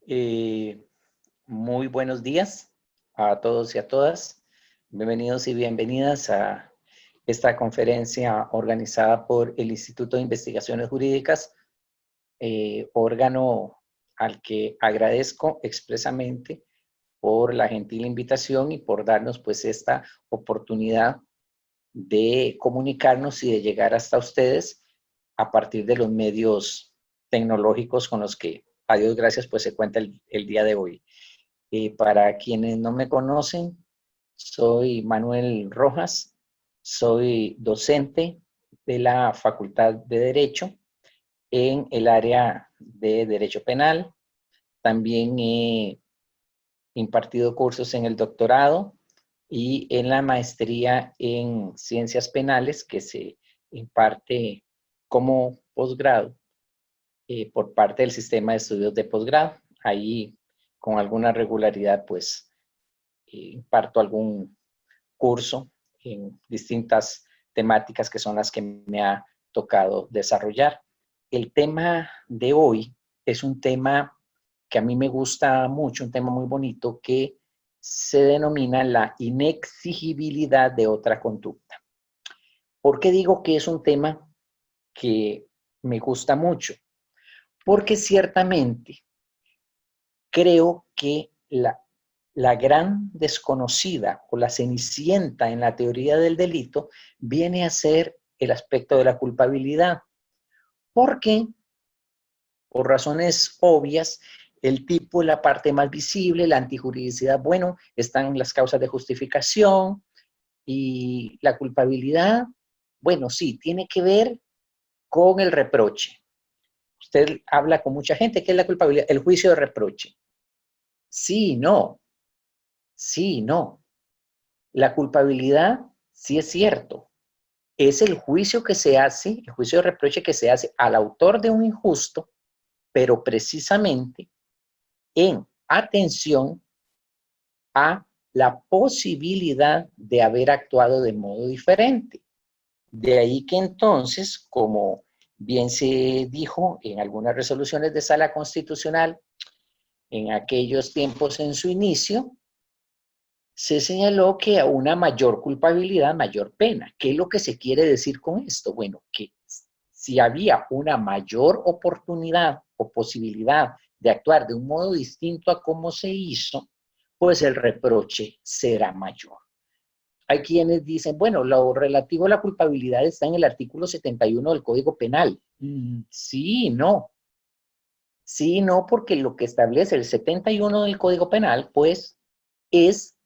Eh, Muy buenos días a todos y a todas. Bienvenidos y bienvenidas a esta conferencia organizada por el Instituto de Investigaciones Jurídicas, órgano al que agradezco expresamente por la gentil invitación y por darnos pues esta oportunidad de comunicarnos y de llegar hasta ustedes a partir de los medios tecnológicos con los que, a Dios gracias, pues se cuenta el día de hoy. Para quienes no me conocen, soy Manuel Rojas, soy docente de la Facultad de Derecho en el área de Derecho Penal. También he impartido cursos en el doctorado y en la maestría en Ciencias Penales, que se imparte como posgrado por parte del sistema de estudios de posgrado. Ahí, con alguna regularidad, pues imparto algún curso en distintas temáticas que son las que me ha tocado desarrollar. El tema de hoy es un tema que a mí me gusta mucho, un tema muy bonito que se denomina la inexigibilidad de otra conducta. ¿Por qué digo que es un tema que me gusta mucho? Porque ciertamente creo que la gran desconocida o la cenicienta en la teoría del delito viene a ser el aspecto de la culpabilidad. Porque, por razones obvias, el tipo es la parte más visible, la antijuridicidad, bueno, están las causas de justificación y la culpabilidad, bueno, sí, tiene que ver con el reproche. Usted habla con mucha gente, ¿qué es la culpabilidad? El juicio de reproche. Sí, no, sí, no. La culpabilidad, sí es cierto, es el juicio que se hace, el juicio de reproche que se hace al autor de un injusto, pero precisamente en atención a la posibilidad de haber actuado de modo diferente. De ahí que entonces, como bien se dijo en algunas resoluciones de sala constitucional, en aquellos tiempos en su inicio, se señaló que a una mayor culpabilidad, mayor pena. ¿Qué es lo que se quiere decir con esto? Bueno, que si había una mayor oportunidad o posibilidad de actuar de un modo distinto a cómo se hizo, pues el reproche será mayor. Hay quienes dicen, bueno, lo relativo a la culpabilidad está en el artículo 71 del Código Penal. Sí, no. Sí, no, porque lo que establece el 71 del Código Penal, pues, es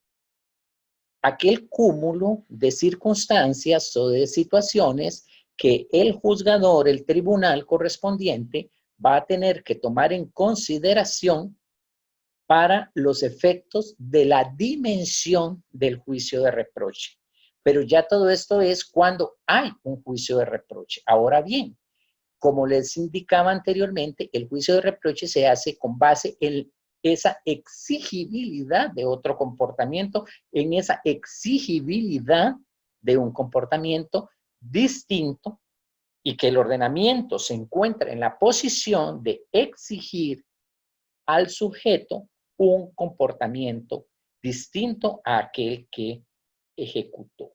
aquel cúmulo de circunstancias o de situaciones que el juzgador, el tribunal correspondiente, va a tener que tomar en consideración para los efectos de la dimensión del juicio de reproche. Pero ya todo esto es cuando hay un juicio de reproche. Ahora bien, como les indicaba anteriormente, el juicio de reproche se hace con base en esa exigibilidad de otro comportamiento, en esa exigibilidad de un comportamiento distinto y que el ordenamiento se encuentra en la posición de exigir al sujeto un comportamiento distinto a aquel que ejecutó.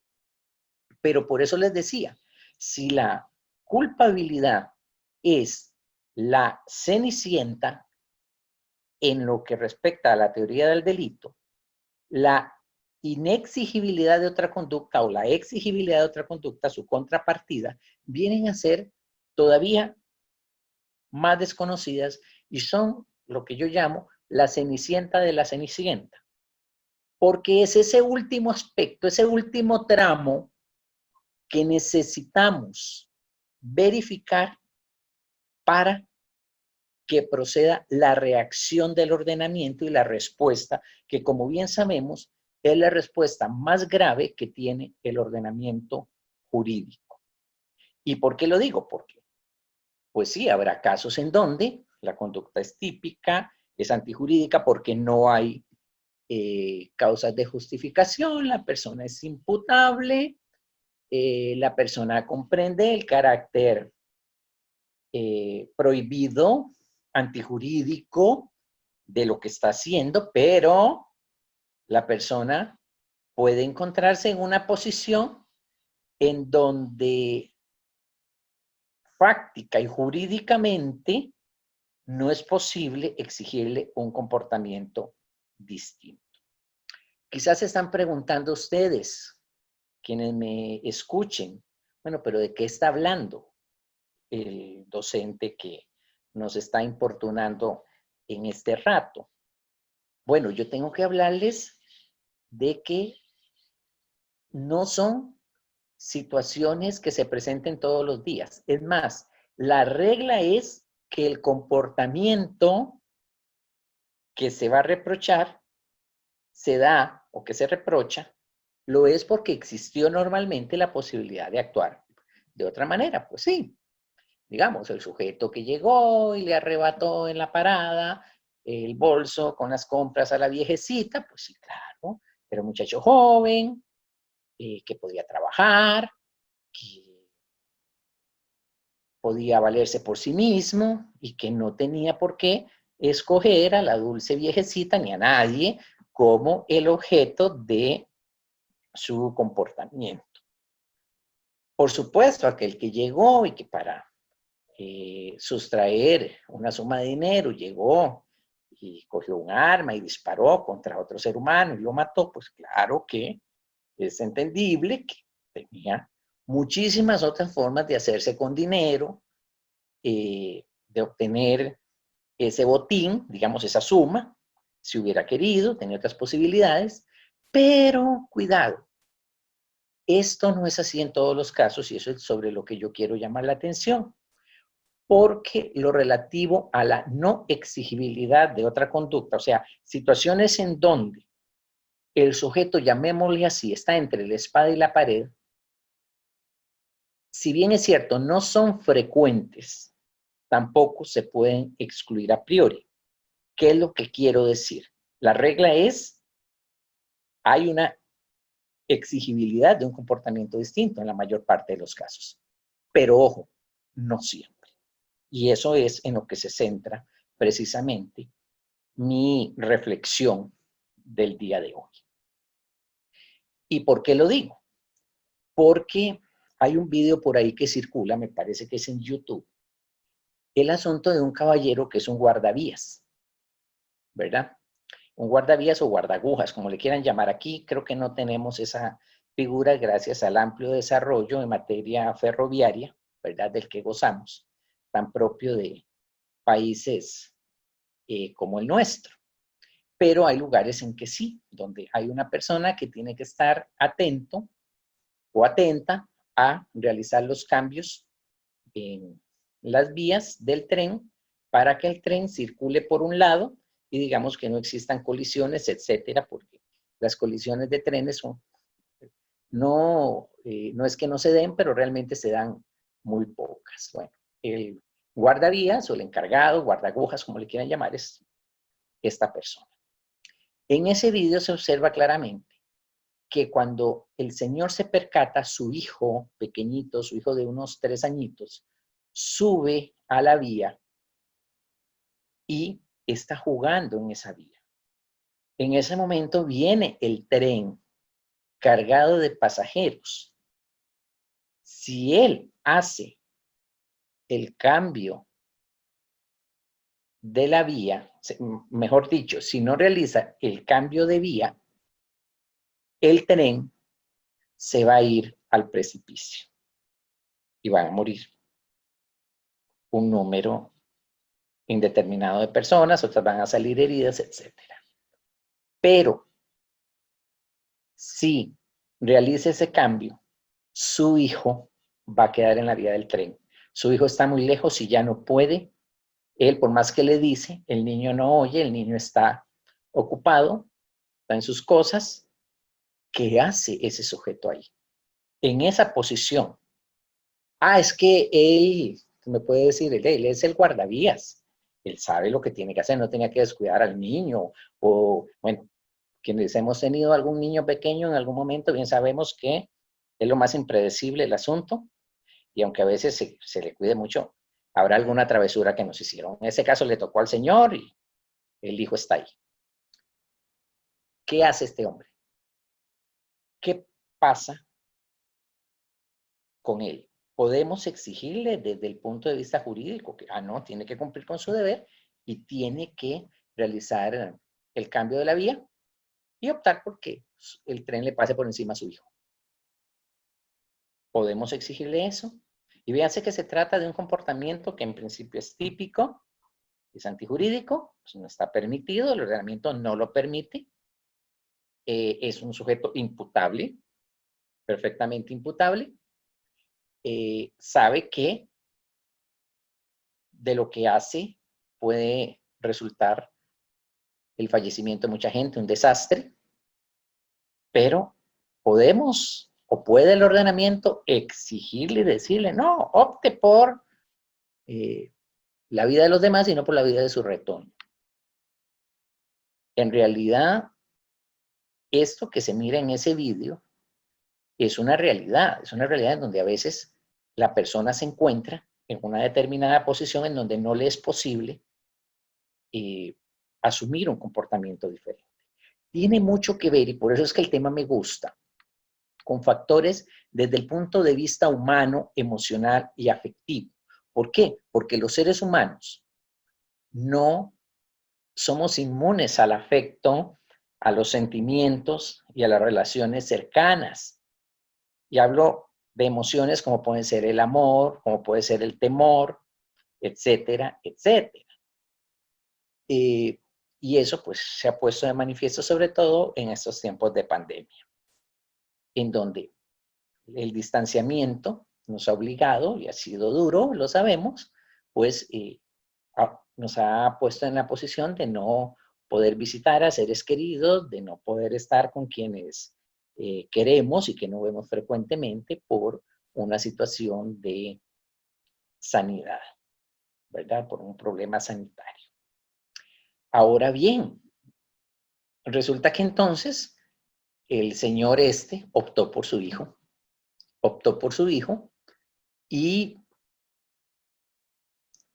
Pero por eso les decía, si la culpabilidad es la cenicienta en lo que respecta a la teoría del delito, la inexigibilidad de otra conducta o la exigibilidad de otra conducta, su contrapartida, vienen a ser todavía más desconocidas y son lo que yo llamo la cenicienta de la cenicienta. Porque es ese último aspecto, ese último tramo que necesitamos verificar para que proceda la reacción del ordenamiento y la respuesta, que como bien sabemos, es la respuesta más grave que tiene el ordenamiento jurídico. ¿Y por qué lo digo? Porque, pues sí, habrá casos en donde la conducta es típica, es antijurídica porque no hay causas de justificación, la persona es imputable, la persona comprende el carácter prohibido, antijurídico de lo que está haciendo, pero la persona puede encontrarse en una posición en donde práctica y jurídicamente no es posible exigirle un comportamiento distinto. Quizás se están preguntando ustedes, quienes me escuchen, bueno, pero ¿de qué está hablando el docente que nos está importunando en este rato? Bueno, yo tengo que hablarles de que no son situaciones que se presenten todos los días. Es más, la regla es que el comportamiento que se va a reprochar, se da o que se reprocha, lo es porque existió normalmente la posibilidad de actuar de otra manera. Pues sí, digamos, el sujeto que llegó y le arrebató en la parada el bolso con las compras a la viejecita, pues sí, claro, era un muchacho joven, que podía trabajar, que podía valerse por sí mismo y que no tenía por qué escoger a la dulce viejecita ni a nadie como el objeto de su comportamiento. Por supuesto, aquel que llegó y que para sustraer una suma de dinero llegó y cogió un arma y disparó contra otro ser humano y lo mató, pues claro que es entendible que tenía muchísimas otras formas de hacerse con dinero, de obtener ese botín, digamos esa suma, si hubiera querido, tenía otras posibilidades, pero cuidado, esto no es así en todos los casos y eso es sobre lo que yo quiero llamar la atención, porque lo relativo a la no exigibilidad de otra conducta, o sea, situaciones en donde el sujeto, llamémosle así, está entre la espada y la pared, si bien es cierto, no son frecuentes, tampoco se pueden excluir a priori. ¿Qué es lo que quiero decir? La regla es, hay una exigibilidad de un comportamiento distinto en la mayor parte de los casos. Pero ojo, no siempre. Y eso es en lo que se centra precisamente mi reflexión del día de hoy. ¿Y por qué lo digo? Porque hay un video por ahí que circula, me parece que es en YouTube, el asunto de un caballero que es un guardavías, ¿verdad? Un guardavías o guardagujas, como le quieran llamar aquí, creo que no tenemos esa figura gracias al amplio desarrollo en materia ferroviaria, ¿verdad? Del que gozamos, tan propio de países como el nuestro. Pero hay lugares en que sí, donde hay una persona que tiene que estar atento o atenta a realizar los cambios en las vías del tren para que el tren circule por un lado y digamos que no existan colisiones, etcétera, porque las colisiones de trenes son, no es que no se den, pero realmente se dan muy pocas. Bueno, el guardavías o el encargado, guardagujas, como le quieran llamar, es esta persona. En ese video se observa claramente que cuando el señor se percata, su hijo pequeñito, su hijo de unos 3 añitos, sube a la vía y está jugando en esa vía. En ese momento viene el tren cargado de pasajeros. Si él hace el cambio de la vía, mejor dicho, si no realiza el cambio de vía, el tren se va a ir al precipicio y van a morir un número indeterminado de personas, otras van a salir heridas, etc. Pero si realiza ese cambio, su hijo va a quedar en la vía del tren. Su hijo está muy lejos y ya no puede. Él, por más que le dice, el niño no oye, el niño está ocupado, está en sus cosas. ¿Qué hace ese sujeto ahí? En esa posición. Es que él, me puede decir, él es el guardavías. Él sabe lo que tiene que hacer, no tenía que descuidar al niño. O, bueno, quienes hemos tenido algún niño pequeño en algún momento, bien sabemos que es lo más impredecible el asunto. Y aunque a veces se le cuide mucho, habrá alguna travesura que nos hicieron. En ese caso le tocó al señor y El hijo está ahí. ¿Qué hace este hombre? ¿Qué pasa con él? Podemos exigirle desde el punto de vista jurídico que, no, tiene que cumplir con su deber y tiene que realizar el cambio de la vía y optar por que el tren le pase por encima a su hijo. Podemos exigirle eso. Y véanse que se trata de un comportamiento que en principio es típico, es antijurídico, pues no está permitido, el ordenamiento no lo permite, es un sujeto imputable, perfectamente imputable, sabe que de lo que hace puede resultar el fallecimiento de mucha gente, un desastre, pero podemos o puede el ordenamiento exigirle y decirle, no, opte por la vida de los demás y no por la vida de su retoño. En realidad, esto que se mira en ese vídeo es una realidad en donde a veces la persona se encuentra en una determinada posición en donde no le es posible asumir un comportamiento diferente. Tiene mucho que ver, y por eso es que el tema me gusta, con factores desde el punto de vista humano, emocional y afectivo. ¿Por qué? Porque los seres humanos no somos inmunes al afecto, a los sentimientos y a las relaciones cercanas. Y hablo de emociones como pueden ser el amor, como puede ser el temor, etcétera, etcétera. Y eso pues se ha puesto de manifiesto sobre todo en estos tiempos de pandemia, en donde el distanciamiento nos ha obligado, y ha sido duro, lo sabemos, pues nos ha puesto en la posición de no poder visitar a seres queridos, de no poder estar con quienes queremos y que no vemos frecuentemente por una situación de sanidad, ¿verdad? Por un problema sanitario. Ahora bien, resulta que entonces el señor optó por su hijo y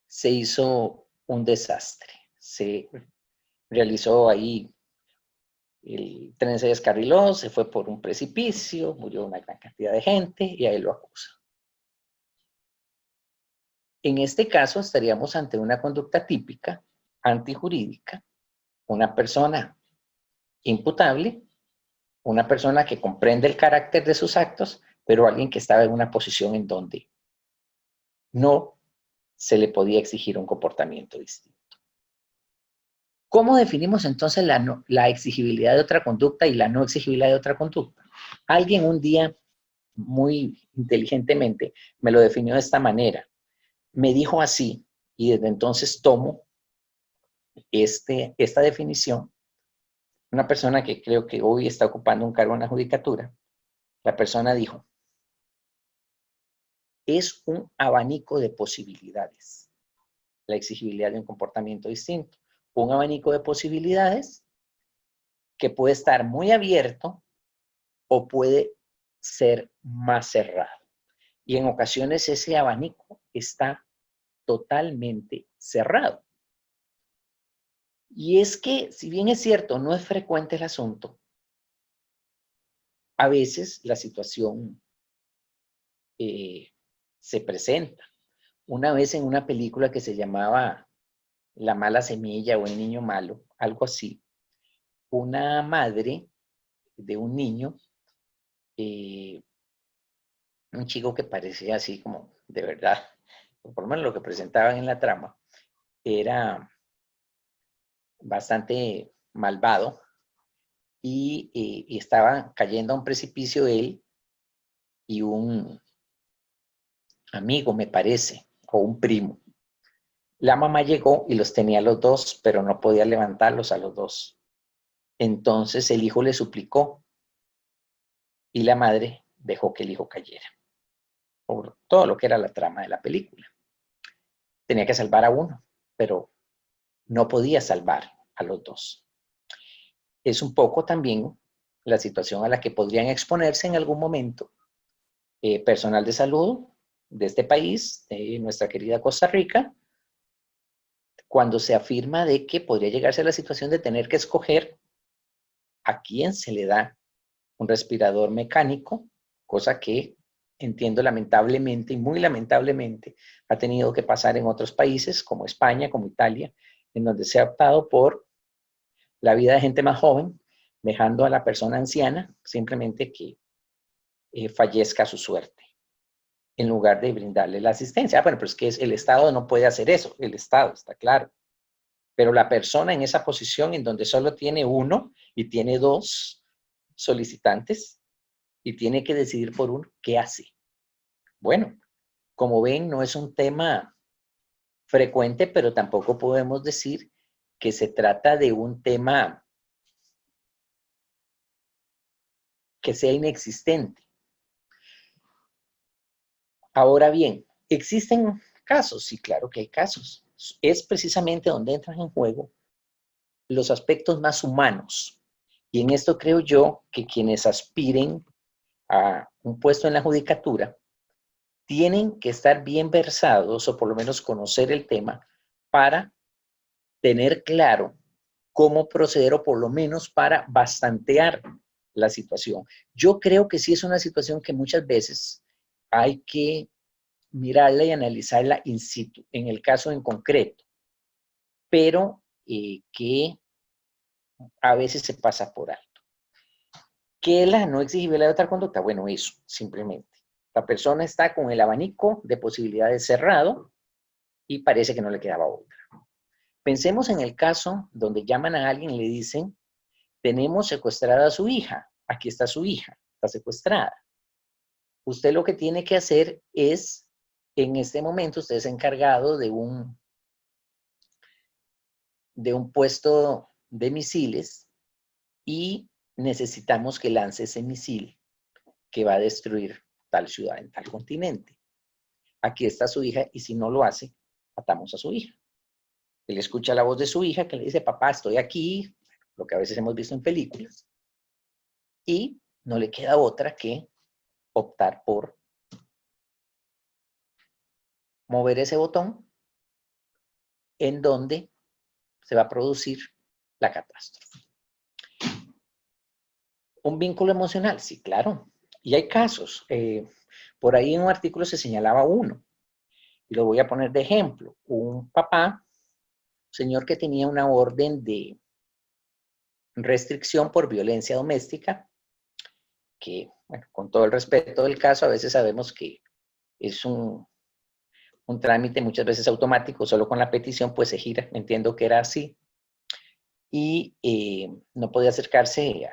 se hizo un desastre. Se realizó ahí, el tren se descarriló, se fue por un precipicio, murió una gran cantidad de gente y a él lo acusa. En este caso estaríamos ante una conducta típica, antijurídica, una persona imputable, una persona que comprende el carácter de sus actos, pero alguien que estaba en una posición en donde no se le podía exigir un comportamiento distinto. ¿Cómo definimos entonces la exigibilidad de otra conducta y la no exigibilidad de otra conducta? Alguien un día, muy inteligentemente, me lo definió de esta manera. Me dijo así, y desde entonces tomo esta definición. Una persona que creo que hoy está ocupando un cargo en la judicatura, la persona dijo, es un abanico de posibilidades, la exigibilidad de un comportamiento distinto. Un abanico de posibilidades que puede estar muy abierto o puede ser más cerrado. Y en ocasiones ese abanico está totalmente cerrado. Y es que, si bien es cierto, no es frecuente el asunto, a veces la situación se presenta. Una vez en una película que se llamaba La mala semilla o El niño malo, algo así, una madre de un niño, un chico que parecía así como de verdad, por lo menos lo que presentaban en la trama, era bastante malvado y estaba cayendo a un precipicio él y un amigo, me parece, o un primo. La mamá llegó y los tenía a los dos, pero no podía levantarlos a los dos. Entonces el hijo le suplicó y la madre dejó que el hijo cayera, por todo lo que era la trama de la película. Tenía que salvar a uno, pero no podía salvar a los dos. Es un poco también la situación a la que podrían exponerse en algún momento personal de salud de este país, de nuestra querida Costa Rica, cuando se afirma de que podría llegarse a la situación de tener que escoger a quién se le da un respirador mecánico, cosa que entiendo lamentablemente y muy lamentablemente ha tenido que pasar en otros países como España, como Italia, en donde se ha optado por la vida de gente más joven, dejando a la persona anciana simplemente que fallezca a su suerte, en lugar de brindarle la asistencia. Bueno, pero es que el Estado no puede hacer eso, el Estado, está claro. Pero la persona en esa posición en donde solo tiene uno y tiene dos solicitantes y tiene que decidir por uno, ¿qué hace? Bueno, como ven, no es un tema frecuente, pero tampoco podemos decir que se trata de un tema que sea inexistente. Ahora bien, ¿existen casos? Sí, claro que hay casos. Es precisamente donde entran en juego los aspectos más humanos. Y en esto creo yo que quienes aspiren a un puesto en la judicatura tienen que estar bien versados o por lo menos conocer el tema para tener claro cómo proceder o por lo menos para bastantear la situación. Yo creo que sí es una situación que muchas veces hay que mirarla y analizarla in situ, en el caso en concreto, pero que a veces se pasa por alto. ¿Qué es la no exigibilidad de otra conducta? Bueno, eso, simplemente. La persona está con el abanico de posibilidades cerrado y parece que no le quedaba otra. Pensemos en el caso donde llaman a alguien y le dicen, tenemos secuestrada a su hija, aquí está su hija, está secuestrada. Usted lo que tiene que hacer es, en este momento, usted es encargado de un puesto de misiles y necesitamos que lance ese misil que va a destruir tal ciudad en tal continente. Aquí está su hija y si no lo hace, matamos a su hija. Él escucha la voz de su hija que le dice, papá, estoy aquí, lo que a veces hemos visto en películas, y no le queda otra que optar por mover ese botón en donde se va a producir la catástrofe. ¿Un vínculo emocional? Sí, claro. Y hay casos. Por ahí en un artículo se señalaba uno, y lo voy a poner de ejemplo. Un papá, un señor que tenía una orden de restricción por violencia doméstica, que, bueno, con todo el respeto del caso, a veces sabemos que es un trámite muchas veces automático, solo con la petición pues se gira, entiendo que era así, y no podía acercarse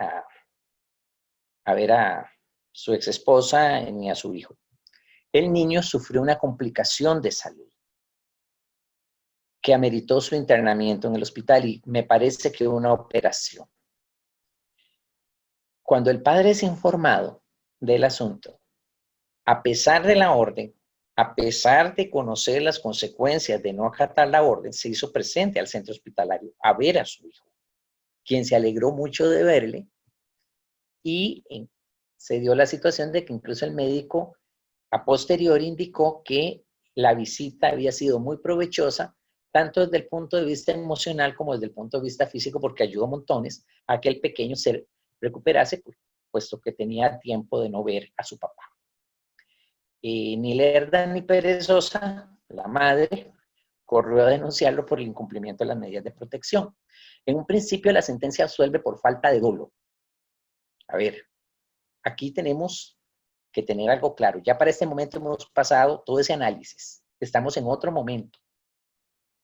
a ver a su ex esposa ni a su hijo. El niño sufrió una complicación de salud que ameritó su internamiento en el hospital y me parece que una operación. Cuando el padre es informado del asunto, a pesar de la orden, a pesar de conocer las consecuencias de no acatar la orden, se hizo presente al centro hospitalario a ver a su hijo, quien se alegró mucho de verle y se dio la situación de que incluso el médico a posteriori indicó que la visita había sido muy provechosa, tanto desde el punto de vista emocional como desde el punto de vista físico, porque ayudó montones a que el pequeño se recuperase, puesto que tenía tiempo de no ver a su papá. Ni lerda ni perezosa, la madre corrió a denunciarlo por el incumplimiento de las medidas de protección. En un principio la sentencia absuelve por falta de dolo. A ver, aquí tenemos que tener algo claro. Ya para este momento hemos pasado todo ese análisis. Estamos en otro momento.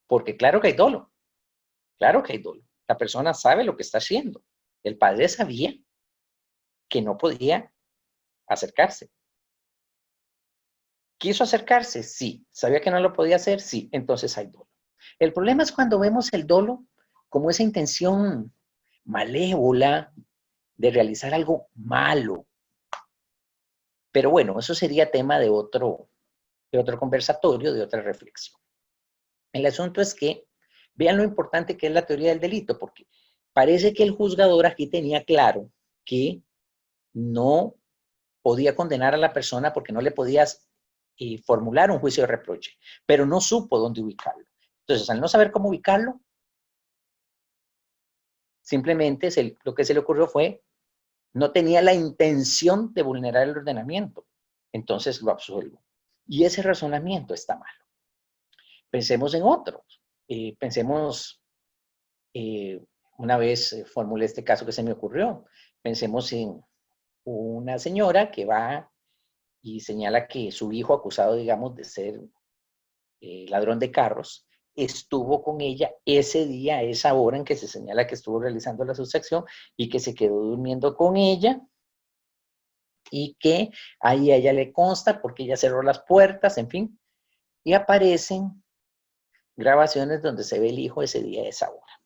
Porque claro que hay dolo. Claro que hay dolo. La persona sabe lo que está haciendo. El padre sabía que no podía acercarse. ¿Quiso acercarse? Sí. ¿Sabía que no lo podía hacer? Sí. Entonces hay dolo. El problema es cuando vemos el dolo como esa intención malévola de realizar algo malo. Pero bueno, eso sería tema de otro conversatorio, de otra reflexión. El asunto es que vean lo importante que es la teoría del delito, porque parece que el juzgador aquí tenía claro que no podía condenar a la persona porque no le podías formular un juicio de reproche, pero no supo dónde ubicarlo. Entonces, al no saber cómo ubicarlo, simplemente lo que se le ocurrió fue, no tenía la intención de vulnerar el ordenamiento. Entonces lo absuelvo. Y ese razonamiento está malo. Pensemos en otros. Pensemos, una vez formulé este caso que se me ocurrió. Pensemos en una señora que va y señala que su hijo, acusado, digamos, de ser ladrón de carros, estuvo con ella ese día, a esa hora en que se señala que estuvo realizando la sustracción y que se quedó durmiendo con ella y que ahí a ella le consta porque ella cerró las puertas, en fin, y aparecen grabaciones donde se ve el hijo ese día, a esa hora.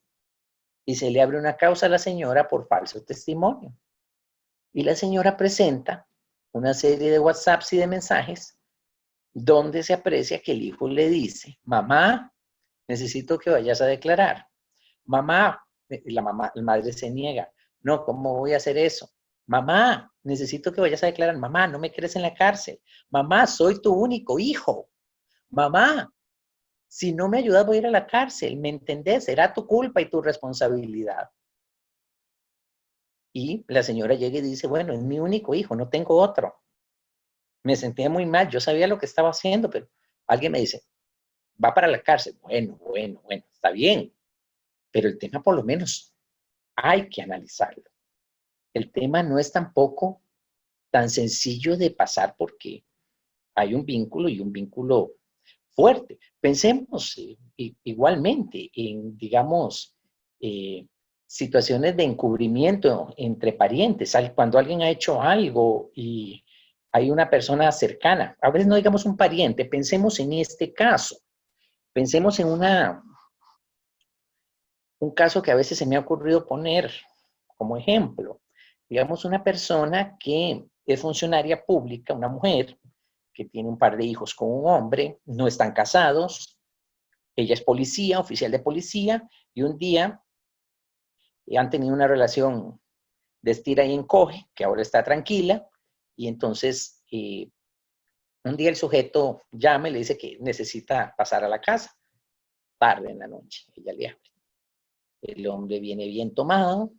Y se le abre una causa a la señora por falso testimonio. Y la señora presenta una serie de WhatsApps y de mensajes donde se aprecia que el hijo le dice, mamá, necesito que vayas a declarar. Mamá, la madre se niega. No, ¿cómo voy a hacer eso? Mamá, necesito que vayas a declarar. Mamá, no me quedes en la cárcel. Mamá, soy tu único hijo. Mamá, si no me ayudas voy a ir a la cárcel. ¿Me entendés? Será tu culpa y tu responsabilidad. Y la señora llega y dice, bueno, es mi único hijo, no tengo otro. Me sentía muy mal, yo sabía lo que estaba haciendo, pero alguien me dice, va para la cárcel. Bueno, está bien. Pero el tema por lo menos hay que analizarlo. El tema no es tampoco tan sencillo de pasar porque hay un vínculo y un vínculo fuerte. Pensemos igualmente en, digamos, situaciones de encubrimiento entre parientes. Cuando alguien ha hecho algo y hay una persona cercana, a veces no digamos un pariente, pensemos en este caso. Pensemos en un caso que a veces se me ha ocurrido poner como ejemplo. Digamos, una persona que es funcionaria pública, una mujer, que tiene un par de hijos con un hombre, no están casados, ella es policía, oficial de policía, y un día han tenido una relación de estira y encoge, que ahora está tranquila, y entonces un día el sujeto llama y le dice que necesita pasar a la casa, tarde en la noche, ella le abre. El hombre viene bien tomado,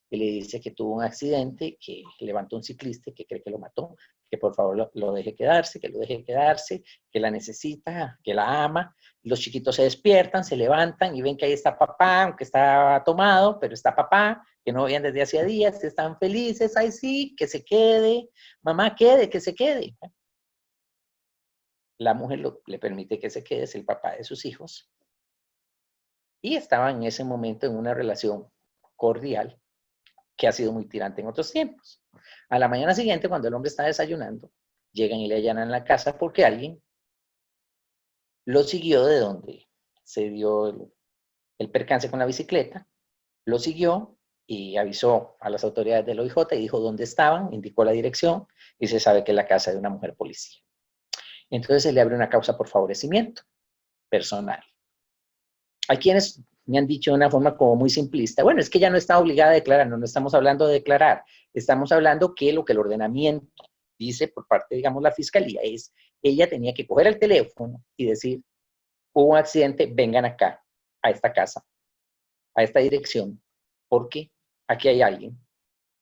y le dice que tuvo un accidente, que levantó un ciclista, que cree que lo mató, que por favor lo deje quedarse, que lo deje quedarse, que la necesita, que la ama. Los chiquitos se despiertan, se levantan y ven que ahí está papá, aunque está tomado, pero está papá, que no veían desde hacía días, que están felices, ay sí, que se quede, mamá quede, que se quede. La mujer le permite que se quede, es el papá de sus hijos, y estaban en ese momento en una relación cordial, que ha sido muy tirante en otros tiempos. A la mañana siguiente, cuando el hombre está desayunando, llegan y le allanan la casa porque alguien lo siguió de donde se dio el percance con la bicicleta, lo siguió y avisó a las autoridades del OIJ y dijo dónde estaban, indicó la dirección y se sabe que es la casa de una mujer policía. Entonces se le abre una causa por favorecimiento personal. Hay quienes me han dicho de una forma como muy simplista, bueno, es que ella no está obligada a declarar, no estamos hablando de declarar, estamos hablando que lo que el ordenamiento dice por parte, digamos, la fiscalía es, ella tenía que coger el teléfono y decir, hubo un accidente, vengan acá, a esta casa, a esta dirección, porque aquí hay alguien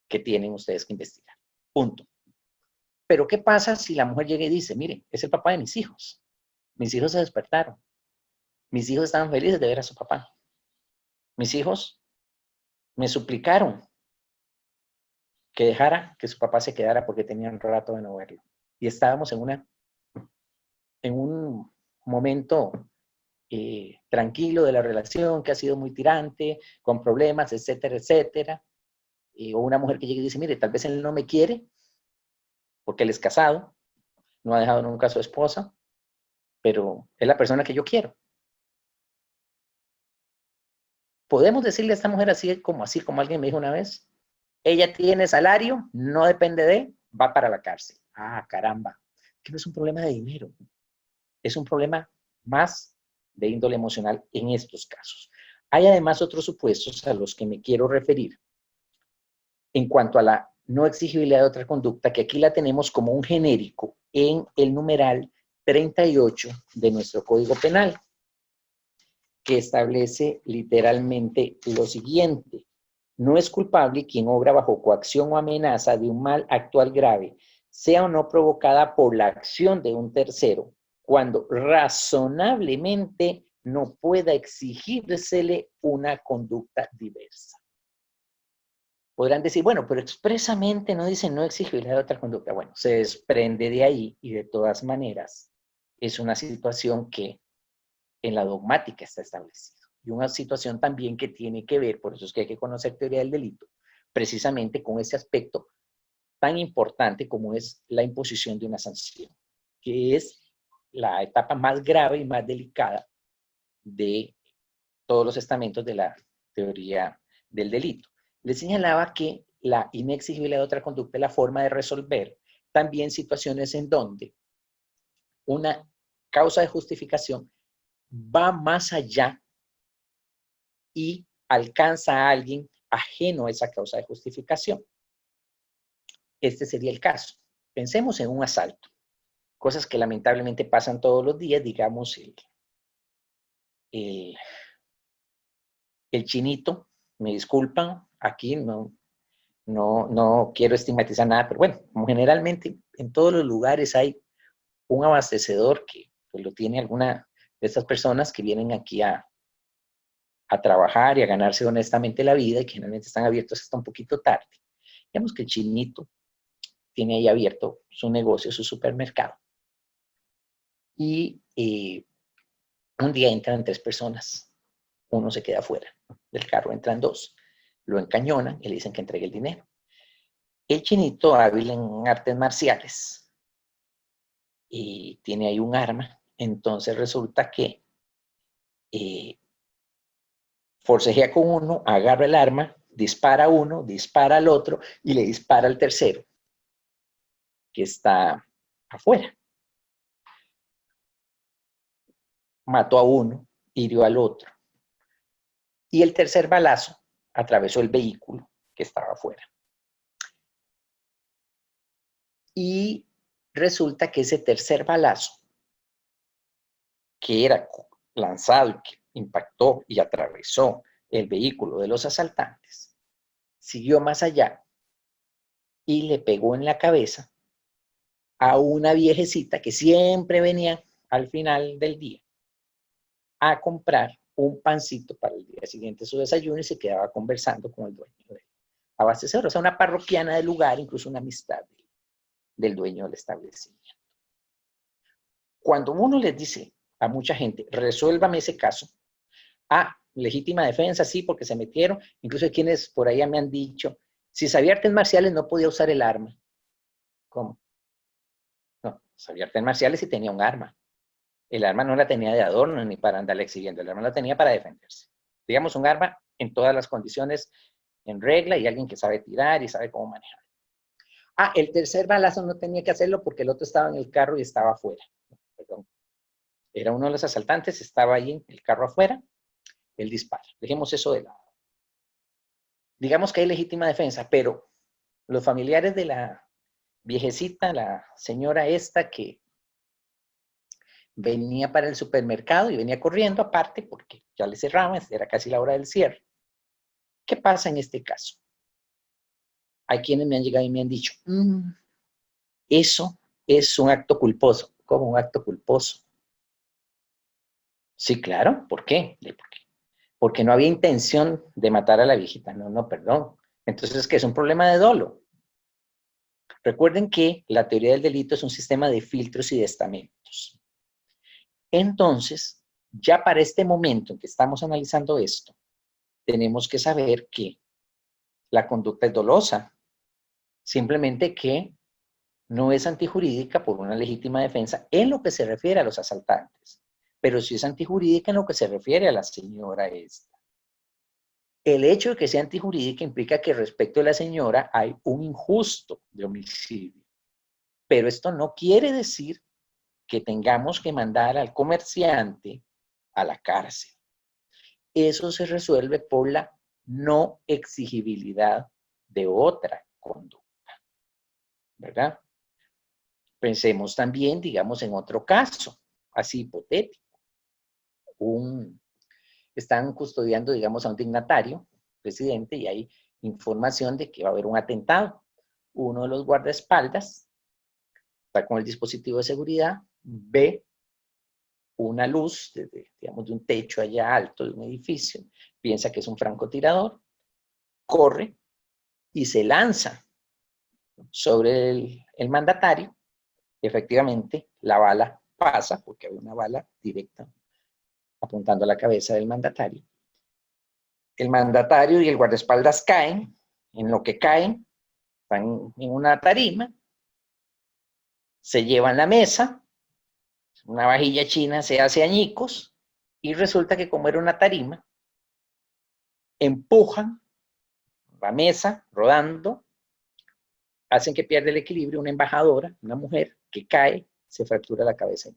que tienen ustedes que investigar. Punto. Pero ¿qué pasa si la mujer llega y dice, mire, es el papá de mis hijos se despertaron, mis hijos estaban felices de ver a su papá, mis hijos me suplicaron que dejara que su papá se quedara porque tenían rato de no verlo. Y estábamos en un momento tranquilo de la relación, que ha sido muy tirante, con problemas, etcétera, etcétera. O una mujer que llega y dice, mire, tal vez él no me quiere, porque él es casado, no ha dejado nunca a su esposa, pero es la persona que yo quiero. ¿Podemos decirle a esta mujer así como alguien me dijo una vez? Ella tiene salario, no depende de, va para la cárcel. Ah, caramba, que no es un problema de dinero, es un problema más de índole emocional en estos casos. Hay además otros supuestos a los que me quiero referir en cuanto a la no exigibilidad de otra conducta, que aquí la tenemos como un genérico en el numeral 38 de nuestro Código Penal. que establece literalmente lo siguiente: no es culpable quien obra bajo coacción o amenaza de un mal actual grave, sea o no provocada por la acción de un tercero, cuando razonablemente no pueda exigírsele una conducta diversa. Podrán decir, bueno, pero expresamente no dice no exigibilidad de otra conducta. Bueno, se desprende de ahí y de todas maneras es una situación que en la dogmática está establecido. Y una situación también que tiene que ver, por eso es que hay que conocer teoría del delito, precisamente con ese aspecto tan importante como es la imposición de una sanción, que es la etapa más grave y más delicada de todos los estamentos de la teoría del delito. Le señalaba que la inexigibilidad de otra conducta es la forma de resolver también situaciones en donde una causa de justificación va más allá y alcanza a alguien ajeno a esa causa de justificación. Este sería el caso. Pensemos en un asalto, cosas que lamentablemente pasan todos los días, digamos el chinito, me disculpan, aquí no quiero estigmatizar nada, pero bueno, como generalmente en todos los lugares hay un abastecedor que pues, lo tiene alguna de estas personas que vienen aquí a trabajar y a ganarse honestamente la vida y que generalmente están abiertos hasta un poquito tarde. Digamos que el chinito tiene ahí abierto su negocio, su supermercado. Y un día entran 3 personas, uno se queda fuera del carro, entran 2, lo encañonan y le dicen que entregue el dinero. El chinito, hábil en artes marciales, y tiene ahí un arma, entonces resulta que forcejea con uno, agarra el arma, dispara a uno, dispara al otro y le dispara al tercero, que está afuera. Mató a uno, hirió al otro. Y el tercer balazo atravesó el vehículo que estaba afuera. Y resulta que ese tercer balazo, que era lanzado y que impactó y atravesó el vehículo de los asaltantes, siguió más allá y le pegó en la cabeza a una viejecita que siempre venía al final del día a comprar un pancito para el día siguiente su desayuno y se quedaba conversando con el dueño del abastecedor, o sea, una parroquiana del lugar, incluso una amistad del dueño del establecimiento. Cuando uno les dice a mucha gente, resuélvame ese caso, legítima defensa, sí, porque se metieron, incluso hay quienes por ahí me han dicho, si sabía artes marciales no podía usar el arma. ¿Cómo? No, sabía artes marciales y tenía un arma. El arma no la tenía de adorno ni para andarle exhibiendo, el arma la tenía para defenderse. Digamos, un arma en todas las condiciones en regla y alguien que sabe tirar y sabe cómo manejar. El tercer balazo no tenía que hacerlo porque el otro estaba en el carro y estaba afuera. Perdón. Era uno de los asaltantes, estaba ahí en el carro afuera, él dispara. Dejemos eso de lado. Digamos que hay legítima defensa, pero los familiares de la viejecita, la señora esta que venía para el supermercado y venía corriendo aparte porque ya le cerraban, era casi la hora del cierre. ¿Qué pasa en este caso? Hay quienes me han llegado y me han dicho, eso es un acto culposo. ¿Cómo un acto culposo? Sí, claro. ¿Por qué? Porque no había intención de matar a la viejita. No, perdón. Entonces, ¿qué es un problema de dolo? Recuerden que la teoría del delito es un sistema de filtros y de estamentos. Entonces, ya para este momento en que estamos analizando esto, tenemos que saber que la conducta es dolosa. Simplemente que no es antijurídica por una legítima defensa en lo que se refiere a los asaltantes, pero sí es antijurídica en lo que se refiere a la señora esta. El hecho de que sea antijurídica implica que respecto a la señora hay un injusto de homicidio, pero esto no quiere decir que tengamos que mandar al comerciante a la cárcel. Eso se resuelve por la no exigibilidad de otra conducta, ¿verdad? Pensemos también, digamos, en otro caso, así hipotético. Un están custodiando, digamos, a un dignatario, presidente, y hay información de que va a haber un atentado. Uno de los guardaespaldas está con el dispositivo de seguridad, ve una luz, digamos, de un techo allá alto de un edificio, piensa que es un francotirador, corre y se lanza sobre el mandatario. Efectivamente, la bala pasa, porque había una bala directa apuntando a la cabeza del mandatario. El mandatario y el guardaespaldas caen, en lo que caen, están en una tarima, se llevan la mesa, una vajilla china se hace añicos, y resulta que como era una tarima, empujan la mesa rodando, hacen que pierda el equilibrio una embajadora, una mujer, que cae, se fractura la cabeza.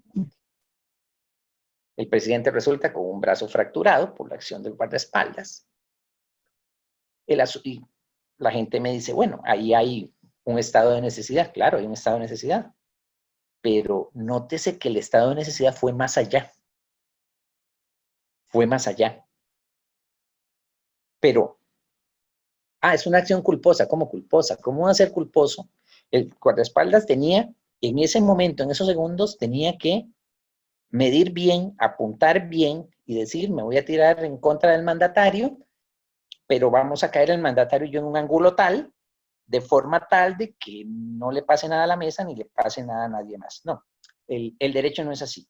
El presidente resulta con un brazo fracturado por la acción del guardaespaldas. Y la gente me dice, bueno, ahí hay un estado de necesidad. Claro, hay un estado de necesidad. Pero nótese que el estado de necesidad fue más allá. Fue más allá. Pero, es una acción culposa. ¿Cómo culposa? ¿Cómo va a ser culposo? El guardaespaldas tenía, en ese momento, en esos segundos, tenía que medir bien, apuntar bien y decir, me voy a tirar en contra del mandatario, pero vamos a caer el mandatario y yo en un ángulo tal, de forma tal de que no le pase nada a la mesa ni le pase nada a nadie más. No, el derecho no es así.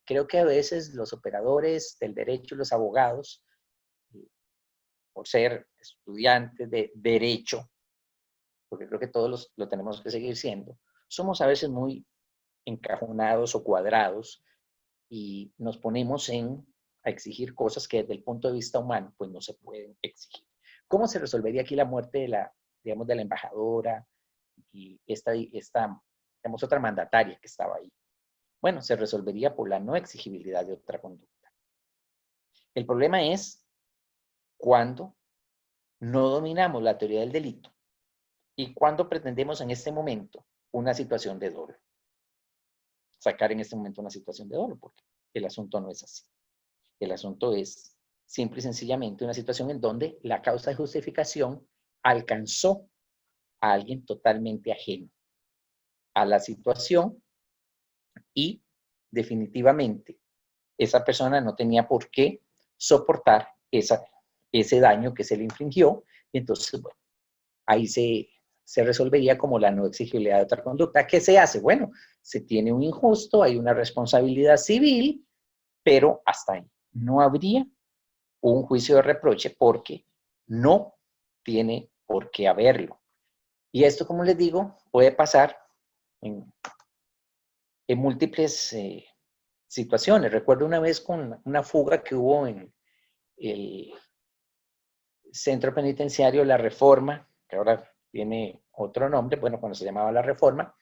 Creo que a veces los operadores del derecho, los abogados, por ser estudiantes de derecho, porque creo que todos lo tenemos que seguir siendo, somos a veces muy encajonados o cuadrados y nos ponemos a exigir cosas que desde el punto de vista humano pues no se pueden exigir. ¿Cómo se resolvería aquí la muerte de la embajadora y esta digamos, otra mandataria que estaba ahí? Bueno, se resolvería por la no exigibilidad de otra conducta. El problema es cuando no dominamos la teoría del delito y cuando pretendemos en este momento una situación de dolo. Sacar en este momento una situación de dolo, porque el asunto no es así. El asunto es simple y sencillamente una situación en donde la causa de justificación alcanzó a alguien totalmente ajeno a la situación y definitivamente esa persona no tenía por qué soportar ese daño que se le infligió. Y entonces, bueno, ahí se resolvería como la no exigibilidad de otra conducta. ¿Qué se hace? Bueno, se tiene un injusto, hay una responsabilidad civil, pero hasta ahí. No habría un juicio de reproche porque no tiene por qué haberlo. Y esto, como les digo, puede pasar en múltiples situaciones. Recuerdo una vez con una fuga que hubo en el centro penitenciario La Reforma, que ahora tiene otro nombre, bueno, cuando se llamaba La Reforma,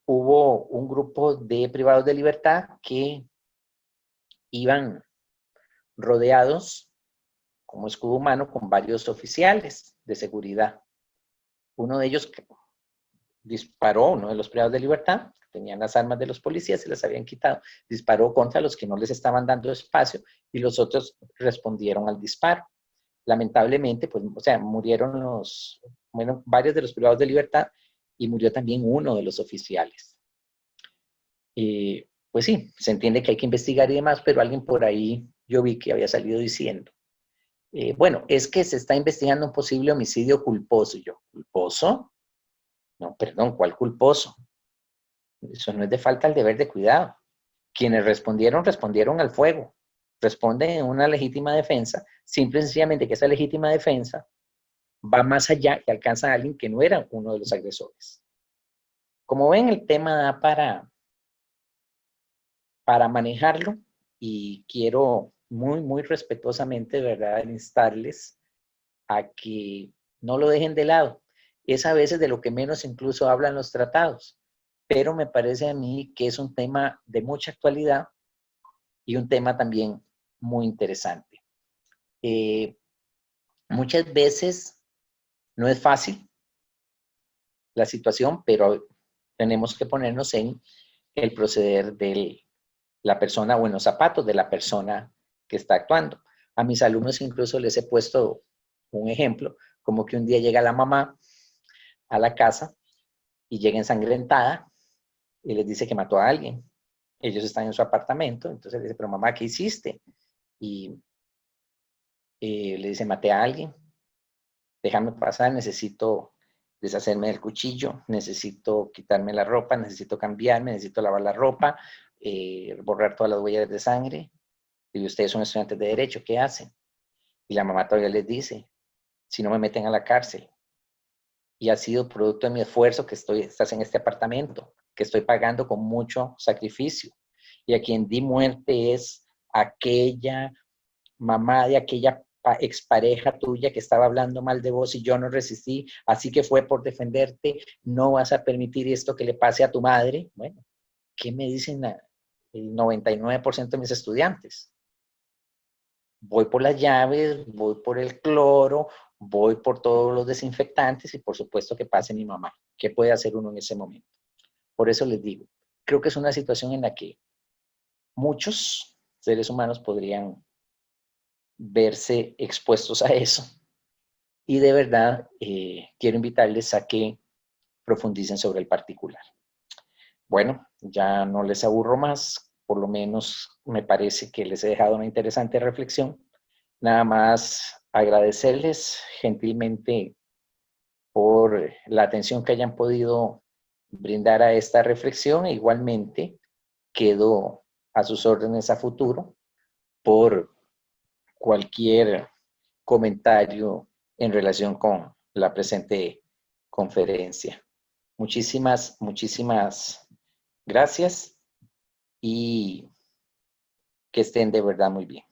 hubo un grupo de privados de libertad que iban rodeados como escudo humano con varios oficiales de seguridad. Uno de ellos disparó, uno de los privados de libertad, tenían las armas de los policías, se las habían quitado, disparó contra los que no les estaban dando espacio y los otros respondieron al disparo. Lamentablemente, pues, o sea, murieron varios de los privados de libertad y murió también uno de los oficiales. Pues sí, se entiende que hay que investigar y demás, pero alguien por ahí yo vi que había salido diciendo, bueno, es que se está investigando un posible homicidio culposo. Y yo, ¿culposo? No, perdón, ¿cuál culposo? Eso no es de falta al deber de cuidado. Quienes respondieron al fuego. Responden en una legítima defensa, simple y sencillamente que esa legítima defensa va más allá y alcanza a alguien que no era uno de los agresores. Como ven, el tema da para manejarlo y quiero muy, muy respetuosamente, de verdad, instarles a que no lo dejen de lado. Es a veces de lo que menos incluso hablan los tratados, pero me parece a mí que es un tema de mucha actualidad y un tema también muy interesante. Muchas veces no es fácil la situación, pero tenemos que ponernos en el proceder de la persona o en los zapatos de la persona que está actuando. A mis alumnos incluso les he puesto un ejemplo, como que un día llega la mamá a la casa y llega ensangrentada y les dice que mató a alguien. Ellos están en su apartamento, entonces le dice, pero mamá, ¿qué hiciste? Y le dice, maté a alguien, déjame pasar, necesito deshacerme del cuchillo, necesito quitarme la ropa, necesito cambiarme, necesito lavar la ropa, borrar todas las huellas de sangre. Y ustedes son estudiantes de Derecho, ¿qué hacen? Y la mamá todavía les dice, si no me meten a la cárcel. Y ha sido producto de mi esfuerzo que estás en este apartamento, que estoy pagando con mucho sacrificio. Y a quien di muerte es aquella mamá de aquella expareja tuya que estaba hablando mal de vos y yo no resistí, así que fue por defenderte, no vas a permitir esto que le pase a tu madre. Bueno, ¿qué me dicen el 99% de mis estudiantes? Voy por las llaves, voy por el cloro, voy por todos los desinfectantes y por supuesto que pase mi mamá. ¿Qué puede hacer uno en ese momento? Por eso les digo, creo que es una situación en la que muchos seres humanos podrían verse expuestos a eso. Y de verdad quiero invitarles a que profundicen sobre el particular. Bueno, ya no les aburro más, por lo menos me parece que les he dejado una interesante reflexión. Nada más agradecerles gentilmente por la atención que hayan podido brindar a esta reflexión e igualmente quedo a sus órdenes a futuro por cualquier comentario en relación con la presente conferencia. Muchísimas gracias y que estén de verdad muy bien.